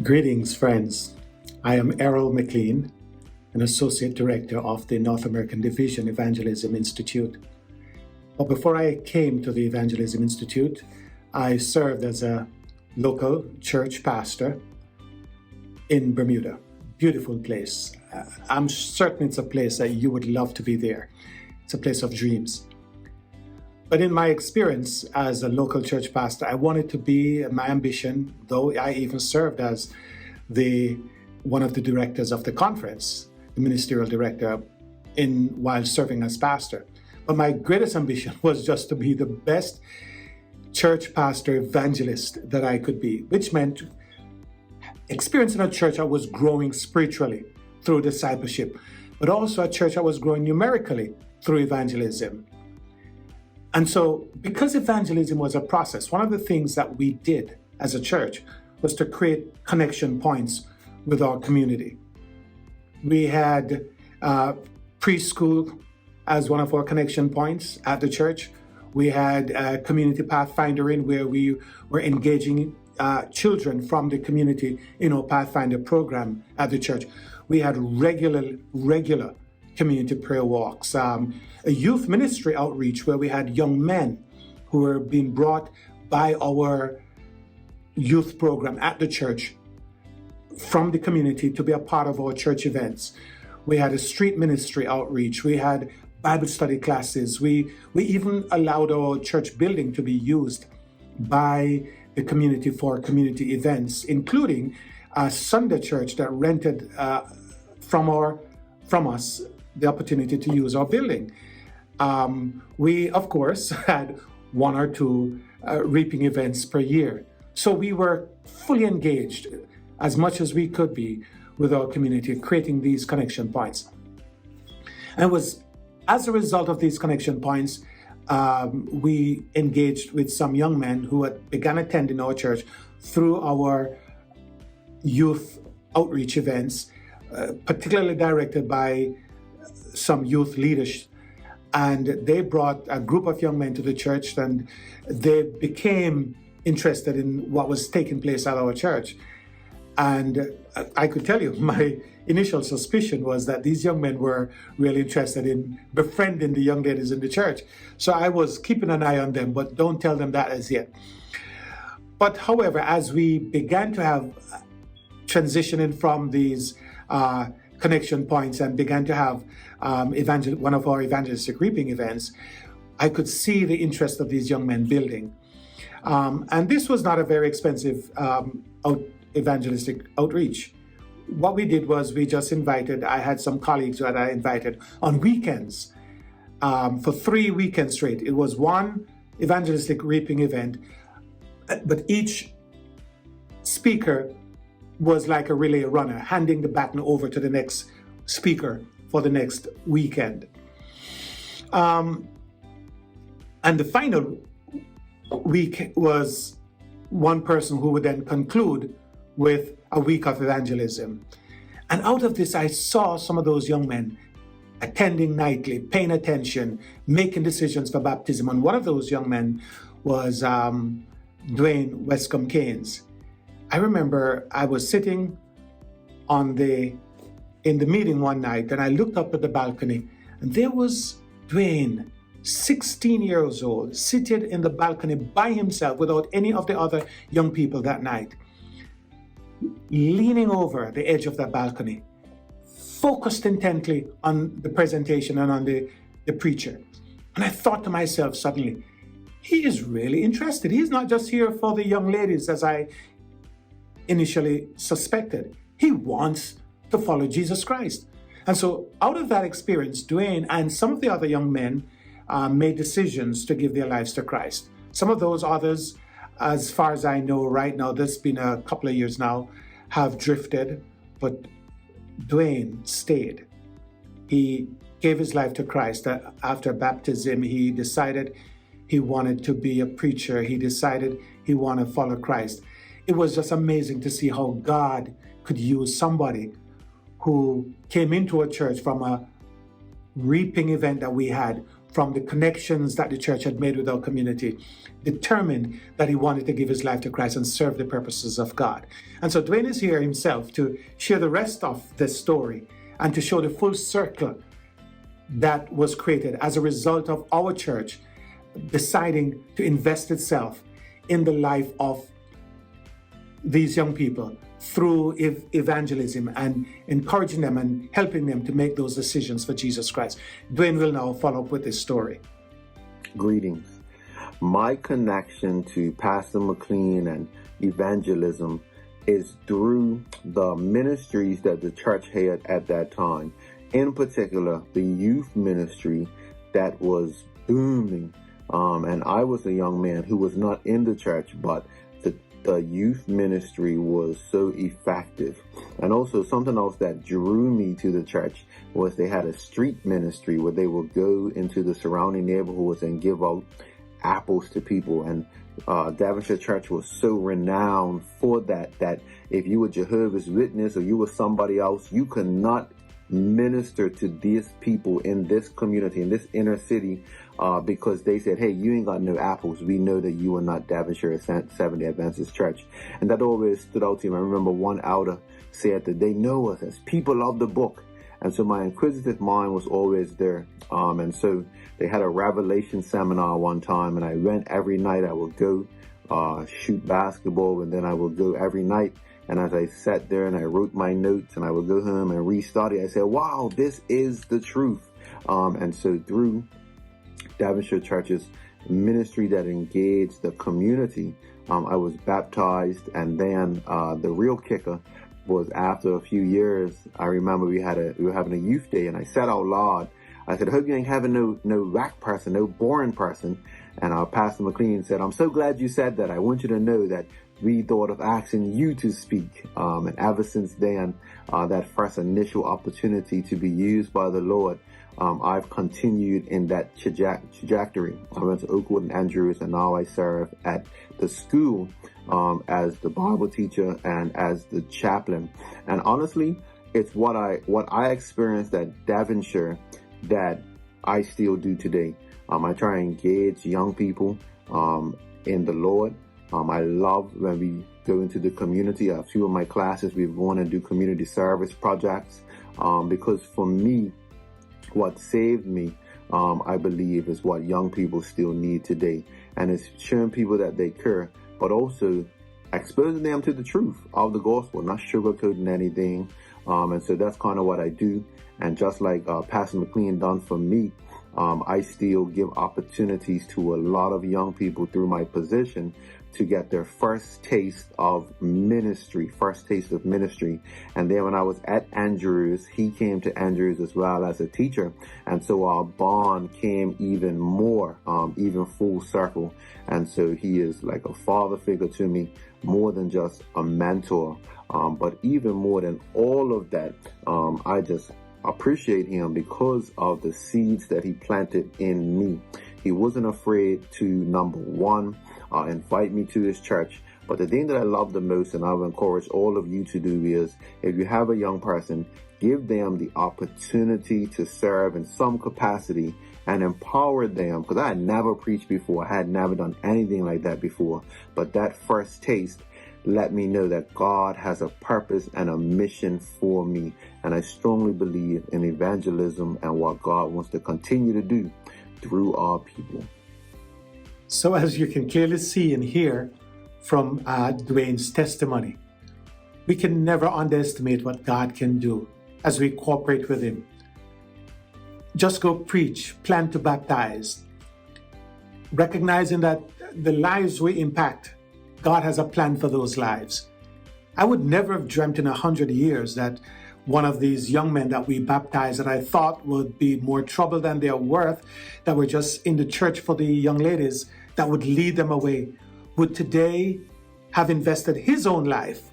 Greetings, friends. I am Errol McClean, an Associate Director of the North American Division Evangelism Institute. But before I came to the Evangelism Institute, I served as a local church pastor in Bermuda. Beautiful place. I'm certain it's a place that you would love to be there. It's a place of dreams. But in my experience as a local church pastor, I wanted to be, my ambition, though I even served as one of the directors of the conference, the ministerial director, while serving as pastor. But my greatest ambition was just to be the best church pastor evangelist that I could be, which meant experiencing a church that was growing spiritually through discipleship, but also a church that was growing numerically through evangelism. And so, because evangelism was a process, one of the things that we did as a church was to create connection points with our community. We had preschool as one of our connection points at the church. We had community Pathfinder where we were engaging children from the community in our Pathfinder program at the church. We had regular community prayer walks, a youth ministry outreach where we had young men who were being brought by our youth program at the church from the community to be a part of our church events. We had a street ministry outreach. We had Bible study classes. We even allowed our church building to be used by the community for community events, including a Sunday church that rented from us the opportunity to use our building. We, of course, had one or two reaping events per year. So we were fully engaged as much as we could be with our community, creating these connection points. And it was as a result of these connection points, we engaged with some young men who had begun attending our church through our youth outreach events, particularly directed by some youth leaders, and they brought a group of young men to the church, and they became interested in what was taking place at our church. And I could tell you, my initial suspicion was that these young men were really interested in befriending the young ladies in the church. So I was keeping an eye on them, but don't tell them that as yet. But however, as we began to have transitioning from these connection points and began to have one of our evangelistic reaping events, I could see the interest of these young men building. And this was not a very expensive evangelistic outreach. What we did was I had some colleagues that I invited on weekends for 3 weekends straight. It was one evangelistic reaping event, but each speaker was like a relay runner, handing the baton over to the next speaker for the next weekend. And the final week was one person who would then conclude with a week of evangelism. And out of this, I saw some of those young men attending nightly, paying attention, making decisions for baptism. And one of those young men was Dwayne Westcomb Keynes. I remember I was sitting in the meeting one night, and I looked up at the balcony, and there was Dwayne, 16 years old, seated in the balcony by himself without any of the other young people that night, leaning over the edge of that balcony, focused intently on the presentation and on the preacher. And I thought to myself suddenly, he is really interested. He's not just here for the young ladies as I initially suspected. He wants to follow Jesus Christ. And so out of that experience, Dwayne and some of the other young men made decisions to give their lives to Christ. Some of those others, as far as I know right now, this has been a couple of years now, have drifted, but Dwayne stayed. He gave his life to Christ. After baptism, he decided he wanted to be a preacher. He decided he wanted to follow Christ. It was just amazing to see how God could use somebody who came into a church from a reaping event that we had from the connections that the church had made with our community, determined that he wanted to give his life to Christ and serve the purposes of God. And so Dwayne is here himself to share the rest of this story and to show the full circle that was created as a result of our church deciding to invest itself in the life of these young people through evangelism and encouraging them and helping them to make those decisions for Jesus Christ. Dwayne will now follow up with this story. Greetings. My connection to Pastor McLean and evangelism is through the ministries that the church had at that time. In particular, the youth ministry that was booming. And I was a young man who was not in the church, but the youth ministry was so effective. And also something else that drew me to the church was they had a street ministry where they would go into the surrounding neighborhoods and give out apples to people. And Davonshire Church was so renowned for that if you were Jehovah's Witness or you were somebody else, you could not minister to these people in this community, in this inner city, because they said, hey, you ain't got no apples. We know that you are not Davonshire Seventh-day Adventist Church. And that always stood out to me. I remember one elder said that they know us as people of the book. And so my inquisitive mind was always there. And so they had a Revelation seminar one time, and I went every night. I would go shoot basketball, and then I would go every night. And as I sat there and I wrote my notes and I would go home and restudy, I said, wow, this is the truth. And so through Davonshire Church's ministry that engaged the community, I was baptized. And then the real kicker was after a few years, I remember we were having a youth day, and I said out loud, I said, I hope you ain't having no whack person, no boring person. And Pastor McLean said, I'm so glad you said that. I want you to know that we thought of asking you to speak. And ever since then, that first initial opportunity to be used by the Lord, I've continued in that trajectory. I went to Oakwood and Andrews, and now I serve at the school as the Bible teacher and as the chaplain. And honestly, it's what I experienced at Davonshire that I still do today. I try to engage young people in the Lord. I love when we go into the community. A few of my classes, we've gone and do community service projects because for me, what saved me, I believe, is what young people still need today. And it's showing people that they care, but also exposing them to the truth of the gospel, not sugarcoating anything. And so that's kind of what I do. And just like Pastor McLean done for me, I still give opportunities to a lot of young people through my position to get their first taste of ministry. And then when I was at Andrews, he came to Andrews as well as a teacher. And so our bond came even more, even full circle. And so he is like a father figure to me, more than just a mentor. But even more than all of that, I just appreciate him because of the seeds that he planted in me. He wasn't afraid to, number one, invite me to his church. But the thing that I love the most, and I will encourage all of you to do, is if you have a young person, give them the opportunity to serve in some capacity and empower them. Because I had never preached before. I had never done anything like that before. But that first taste let me know that God has a purpose and a mission for me. And I strongly believe in evangelism and what God wants to continue to do through our people. So as you can clearly see and hear from Dwayne's testimony, we can never underestimate what God can do as we cooperate with him. Just go preach, plan to baptize, recognizing that the lives we impact, God has a plan for those lives. I would never have dreamt in 100 years that one of these young men that we baptized that I thought would be more trouble than they're worth, that were just in the church for the young ladies, that would lead them away, would today have invested his own life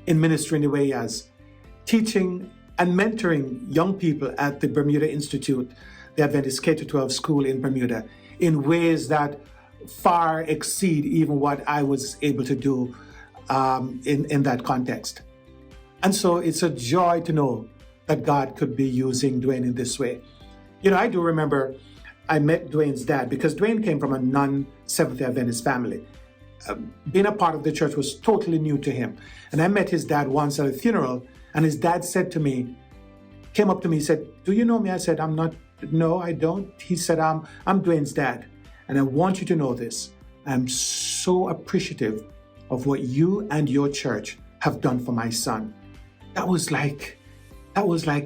in ministry in the way he has, teaching and mentoring young people at the Bermuda Institute, the Adventist K-12 school in Bermuda, in ways that far exceed even what I was able to do in that context. And so it's a joy to know that God could be using Dwayne in this way. You know, I do remember I met Dwayne's dad, because Dwayne came from a non-Seventh-day Adventist family. Being a part of the church was totally new to him. And I met his dad once at a funeral, and his dad came up to me, said, "Do you know me?" I said, "No, I don't." He said, I'm Dwayne's dad. And I want you to know this. I'm so appreciative of what you and your church have done for my son. That was like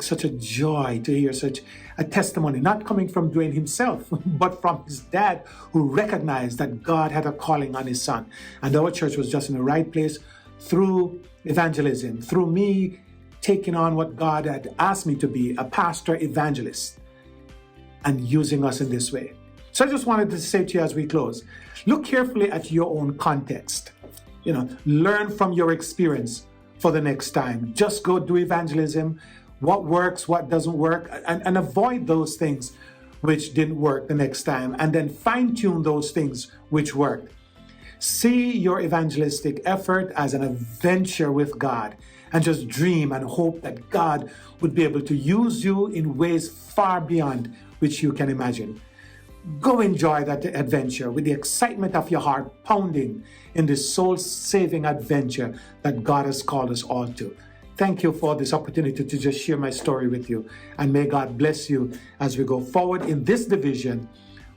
such a joy to hear such a testimony, not coming from Dwayne himself, but from his dad, who recognized that God had a calling on his son. And our church was just in the right place through evangelism, through me taking on what God had asked me to be, a pastor evangelist, and using us in this way. So I just wanted to say to you as we close, look carefully at your own context. Learn from your experience for the next time. Just go do evangelism, what works, what doesn't work, and avoid those things which didn't work the next time, and then fine-tune those things which worked. See your evangelistic effort as an adventure with God, and just dream and hope that God would be able to use you in ways far beyond which you can imagine. Go enjoy that adventure with the excitement of your heart pounding in this soul-saving adventure that God has called us all to. Thank you for this opportunity to just share my story with you. And may God bless you as we go forward in this division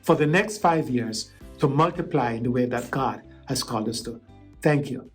for the next 5 years to multiply in the way that God has called us to. Thank you.